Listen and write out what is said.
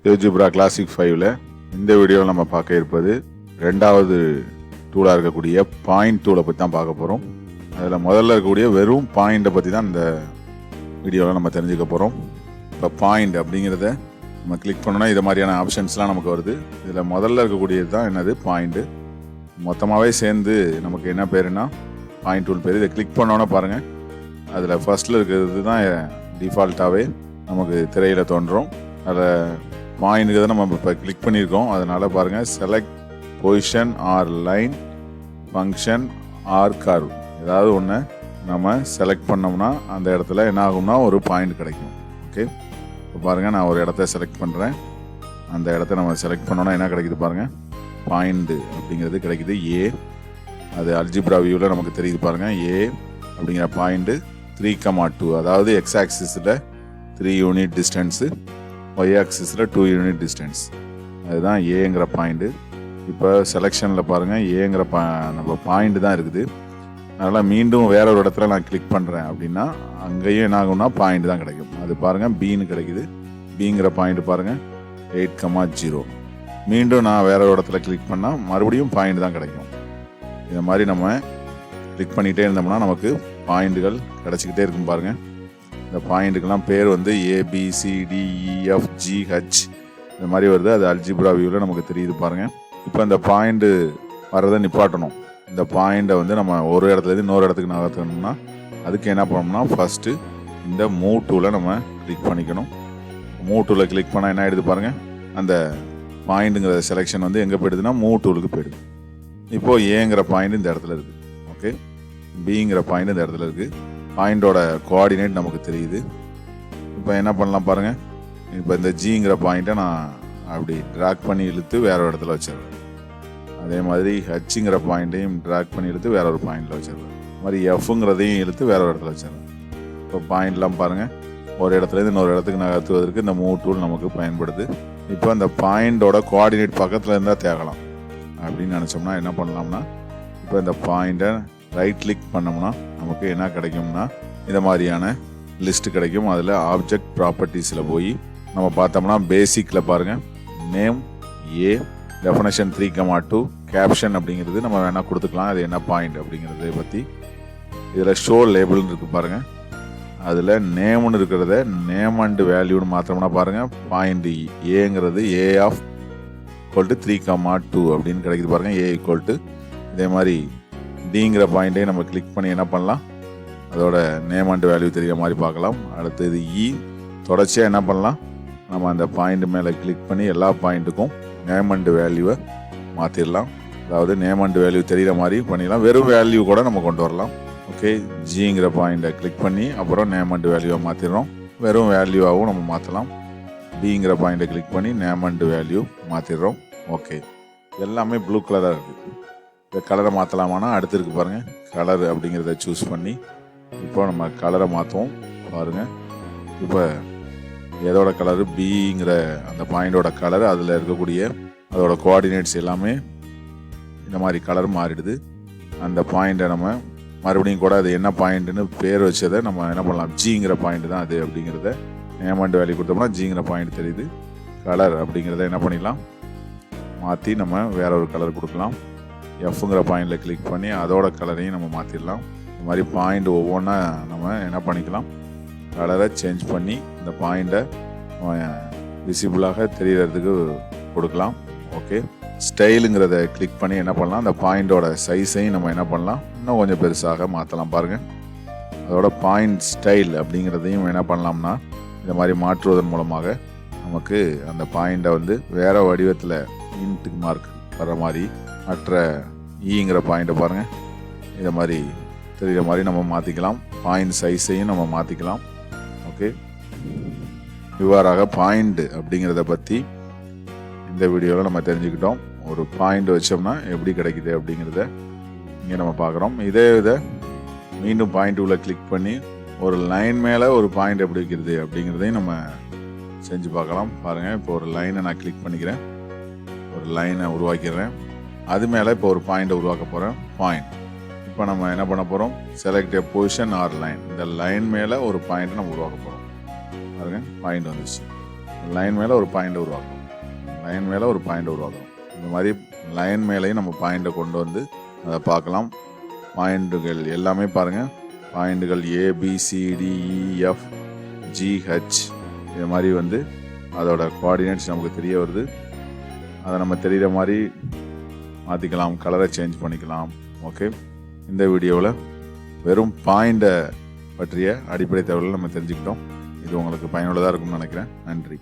GeoGEBRA Classic 5ல இந்த வீடியோவில் நம்ம பார்க்க இருப்பது ரெண்டாவது டூலாக இருக்கக்கூடிய பாயிண்ட் டூலை பற்றி தான் பார்க்க போகிறோம். அதில் முதல்ல இருக்கக்கூடிய வெறும் பாயிண்டை பற்றி தான் இந்த வீடியோவில் நம்ம தெரிஞ்சுக்க போகிறோம். இப்போ பாயிண்ட் அப்படிங்கிறத நம்ம கிளிக் பண்ணோன்னா இது மாதிரியான ஆப்ஷன்ஸ்லாம் நமக்கு வருது. இதில் முதல்ல இருக்கக்கூடியது தான் என்னது பாயிண்ட்டு. மொத்தமாகவே சேர்ந்து நமக்கு என்ன பேருன்னா பாயிண்ட் டூல் பேர். இதை கிளிக் பண்ணோன்னா பாருங்கள், அதில் ஃபர்ஸ்ட்டில் இருக்கிறது தான் டிஃபால்ட்டாகவே நமக்கு திரையில் தோன்றும். அதில் பாயிண்ட்டுக்கு தான் நம்ம இப்போ கிளிக் பண்ணியிருக்கோம். அதனால் பாருங்கள், select position or line function or curve, ஏதாவது ஒன்று நம்ம செலக்ட் பண்ணோம்னா அந்த இடத்துல என்ன ஆகும்னா ஒரு பாயிண்ட் கிடைக்கும். ஓகே, இப்போ பாருங்கள், நான் ஒரு இடத்த செலக்ட் பண்ணுறேன். அந்த இடத்த நம்ம செலக்ட் பண்ணோன்னா என்ன கிடைக்குது பாருங்கள், பாயிண்ட்டு அப்படிங்கிறது கிடைக்குது. ஏ, அது அல்ஜிப்ரா வியூவில் நமக்கு தெரியுது பாருங்கள். ஏ அப்படிங்கிற பாயிண்ட்டு 3,2, அதாவது எக்ஸ் ஆக்சிஸில் 3 யூனிட் டிஸ்டன்ஸு, ஒய் ஆக்சிஸில் 2 யூனிட் டிஸ்டன்ஸ், அதுதான் ஏங்கிற பாயிண்ட்டு. இப்போ செலெக்ஷனில் பாருங்கள், ஏங்கிற நம்ம பாயிண்ட்டு தான் இருக்குது. அதனால் மீண்டும் வேற ஒரு இடத்துல நான் கிளிக் பண்ணுறேன் அப்படின்னா அங்கேயும் என்ன ஆகும்னா பாயிண்ட் தான் கிடைக்கும். அது பாருங்கள், பின்னு கிடைக்குது. பிங்கிற பாயிண்ட் பாருங்கள் 8,0. மீண்டும் நான் வேற ஒரு இடத்துல கிளிக் பண்ணால் மறுபடியும் பாயிண்ட் தான் கிடைக்கும். இந்த மாதிரி நம்ம கிளிக் பண்ணிகிட்டே இருந்தோம்னா நமக்கு பாயிண்ட்டுகள் கிடச்சிக்கிட்டே இருக்கும் பாருங்கள். இந்த பாயிண்ட்டுக்கெல்லாம் பேர் வந்து ABCDEFGH இந்த மாதிரி வருது. அது அல்ஜிப்ரா வியூவில் நமக்கு தெரியுது பாருங்கள். இப்போ இந்த பாயிண்ட்டு வர்றதை நிப்பாட்டணும். இந்த பாயிண்ட்டை வந்து நம்ம ஒரு இடத்துலேருந்து இன்னொரு இடத்துக்கு நகர்த்தணும்னா அதுக்கு என்ன பண்ணணும்னா ஃபஸ்ட்டு இந்த மூவ் டூலை நம்ம கிளிக் பண்ணிக்கணும். மூவ் டூலை கிளிக் பண்ணால் என்ன ஆகிடுது பாருங்கள், அந்த பாயிண்ட்டுங்கிற செலெக்ஷன் வந்து எங்கே போயிடுதுன்னா மூவ் டூலுக்கு போயிடுது. இப்போது ஏங்கிற பாயிண்ட் இந்த இடத்துல இருக்குது. ஓகே, பிங்கிற பாயிண்ட் இந்த இடத்துல இருக்குது. பாயிண்டோட கோஆர்டினேட் நமக்கு தெரியுது. இப்போ என்ன பண்ணலாம் பாருங்கள், இப்போ இந்த ஜிங்கிற பாயிண்ட்டை நான் அப்படி ட்ராக் பண்ணி இழுத்து வேற ஒரு இடத்துல வச்சிடுறேன். அதே மாதிரி ஹச்சுங்கிற பாயிண்ட்டையும் ட்ராக் பண்ணி இழுத்து வேற ஒரு பாயிண்டில் வச்சிடுறேன். அது மாதிரி எஃப்ங்கிறதையும் இழுத்து வேற ஒரு இடத்துல வச்சிடுறேன். இப்போ பாயிண்ட்லாம் பாருங்கள், ஒரு இடத்துலேருந்து இன்னொரு இடத்துக்கு நகர்த்துவதற்கு இந்த மூவ் டூல் நமக்கு பயன்படுது. இப்போ அந்த பாயிண்டோட கோஆர்டினேட் பக்கத்தில் இருந்தால் தேகலாம் அப்படின்னு நினச்சோம்னா என்ன பண்ணலாம்னா, இப்போ இந்த பாயிண்ட்டை ரைட் கிளிக் பண்ணோம்னா நமக்கு என்ன கிடைக்கும்னா இந்த மாதிரியான லிஸ்ட் கிடைக்கும். அதில் ஆப்ஜெக்ட் ப்ராப்பர்ட்டிஸில் போய் நம்ம பார்த்தோம்னா பேசிக்கில் பாருங்கள், நேம் ஏ, டெஃபனேஷன் 3,2, கேப்ஷன் அப்படிங்கிறது நம்ம வேணால் கொடுத்துக்கலாம். அது என்ன பாயிண்ட் அப்படிங்கிறத பற்றி. இதில் ஷோ லேபிள்னு இருக்குது பாருங்கள். அதில் நேம்னு இருக்கிறத நேம் அண்ட் வேல்யூன்னு மாற்றோம்னா பாருங்கள், பாயிண்ட் ஏங்கிறது ஏ ஆஃப் ஈக்குவல் டு 3,2 அப்படின்னு கிடைக்குது பாருங்கள், ஏ ஈக்குவல் டு. இதே மாதிரி டிங்கிற பாயிண்ட்டே நம்ம கிளிக் பண்ணி என்ன பண்ணலாம், அதோட நேம் அண்ட் வேல்யூ தெரிகிற மாதிரி பார்க்கலாம். அடுத்தது இ, தொடர்ச்சியாக என்ன பண்ணலாம், நம்ம அந்த பாயிண்ட் மேலே கிளிக் பண்ணி எல்லா பாயிண்ட்டுக்கும் நேம் அண்ட் வேல்யூவை மாற்றிடலாம். அதாவது நேம் அண்ட் வேல்யூ தெரிகிற மாதிரி பண்ணிடலாம். வெறும் வேல்யூ கூட நம்ம கொண்டு வரலாம். ஓகே, ஜிங்கிற பாயிண்ட்டை கிளிக் பண்ணி அப்புறம் நேம் அண்ட் வேல்யூவை மாற்றிடுறோம். வெறும் வேல்யூவாகவும் நம்ம மாற்றலாம். பிங்கிற பாயிண்ட்டை கிளிக் பண்ணி நேம் அண்ட் வேல்யூ மாற்றிடுறோம். ஓகே, எல்லாமே ப்ளூ கலராக இருக்குது. இந்த கலரை மாற்றலாமான்னா அடுத்து இருக்குது பாருங்கள், கலர் அப்படிங்கிறத சூஸ் பண்ணி இப்போ நம்ம கலரை மாற்றுவோம் பாருங்கள். இப்போ எதோட கலரு, பிங்கிற அந்த பாயிண்டோட கலர், அதில் இருக்கக்கூடிய அதோட கோஆர்டினேட்ஸ் எல்லாமே இந்த மாதிரி கலர் மாறிடுது. அந்த பாயிண்ட்டை நம்ம மறுபடியும் கூட அது என்ன பாயிண்ட்டுன்னு பேர் வச்சதை நம்ம என்ன பண்ணலாம், ஜிங்கிற பாயிண்ட் தான் அது அப்படிங்கிறத நேம் அண்ட் வேல்யூ கொடுத்தோம்னா ஜிங்கிற பாயிண்ட் தெரியுது. கலர் அப்படிங்கிறத என்ன பண்ணிடலாம், மாற்றி நம்ம வேற ஒரு கலர் கொடுக்கலாம். எஃப்ங்கிற பாயிண்டில் கிளிக் பண்ணி அதோட கலரையும் நம்ம மாற்றிடலாம். இந்த மாதிரி பாயிண்ட் ஒவ்வொன்றா நம்ம என்ன பண்ணிக்கலாம், கலரை சேஞ்ச் பண்ணி இந்த பாயிண்ட்டை விசிபிளாக தெரியறதுக்கு கொடுக்கலாம். ஓகே, ஸ்டைலுங்கிறத கிளிக் பண்ணி என்ன பண்ணலாம், அந்த பாயிண்டோட சைஸையும் நம்ம என்ன பண்ணலாம், இன்னும் கொஞ்சம் பெருசாக மாற்றலாம் பாருங்கள். அதோட பாயிண்ட் ஸ்டைல் அப்படிங்கிறதையும் என்ன பண்ணலாம்னா இந்த மாதிரி மாற்றுவதன் மூலமாக நமக்கு அந்த பாயிண்டை வந்து வேற வடிவத்தில் இன்ட்டு மார்க் வர்ற மாதிரி, மற்ற ஈங்கிற பாயிண்ட்டை பாருங்கள் இதை மாதிரி தெரிகிற மாதிரி நம்ம மாற்றிக்கலாம். பாயிண்ட் சைஸையும் நம்ம மாற்றிக்கலாம். ஓகே, இவ்வாறாக பாயிண்ட் அப்படிங்கிறத பற்றி இந்த வீடியோவில் நம்ம தெரிஞ்சுக்கிட்டோம். ஒரு பாயிண்ட் வச்சோம்னா எப்படி கிடைக்குது அப்படிங்கிறத இங்கே நம்ம பார்க்குறோம். இதே இதை மீண்டும் பாயிண்ட் உள்ள கிளிக் பண்ணி ஒரு லைன் மேலே ஒரு பாயிண்ட் எப்படி வைக்கிறது அப்படிங்கிறதையும் நம்ம செஞ்சு பார்க்கலாம். பாருங்கள், இப்போ ஒரு லைனை நான் கிளிக் பண்ணிக்கிறேன், ஒரு லைனை உருவாக்கிடுறேன். அது மேலே இப்போ ஒரு பாயிண்ட்டை உருவாக்க போகிறேன், பாயிண்ட். இப்போ நம்ம என்ன பண்ண போகிறோம், select a position or line, இந்த லைன் மேலே ஒரு பாயிண்ட்டை நம்ம உருவாக்க போகிறோம். பாருங்கள், பாயிண்ட் வந்துச்சு. லைன் மேலே ஒரு பாயிண்ட் உருவாக்கணும். லைன் மேலே ஒரு பாயிண்ட் உருவாக்கணும். இந்த மாதிரி லைன் மேலேயும் நம்ம பாயிண்டை கொண்டு வந்து அதை பார்க்கலாம். பாயிண்ட்டுகள் எல்லாமே பாருங்கள். பாயிண்ட்டுகள் ABCDEFGH இது மாதிரி வந்து அதோட கோஆர்டினேட்ஸ் நமக்கு தெரிய வருது. அதை நம்ம தெரிகிற மாதிரி மாற்றிக்கலாம், கலரை சேஞ்ச் பண்ணிக்கலாம். ஓகே, இந்த வீடியோவில் வெறும் பாயிண்டை பற்றிய அடிப்படை தகவல்கள் நம்ம தெரிஞ்சுக்கிட்டோம். இது உங்களுக்கு பயனுள்ளதாக இருக்கும்னு நினைக்கிறேன். நன்றி.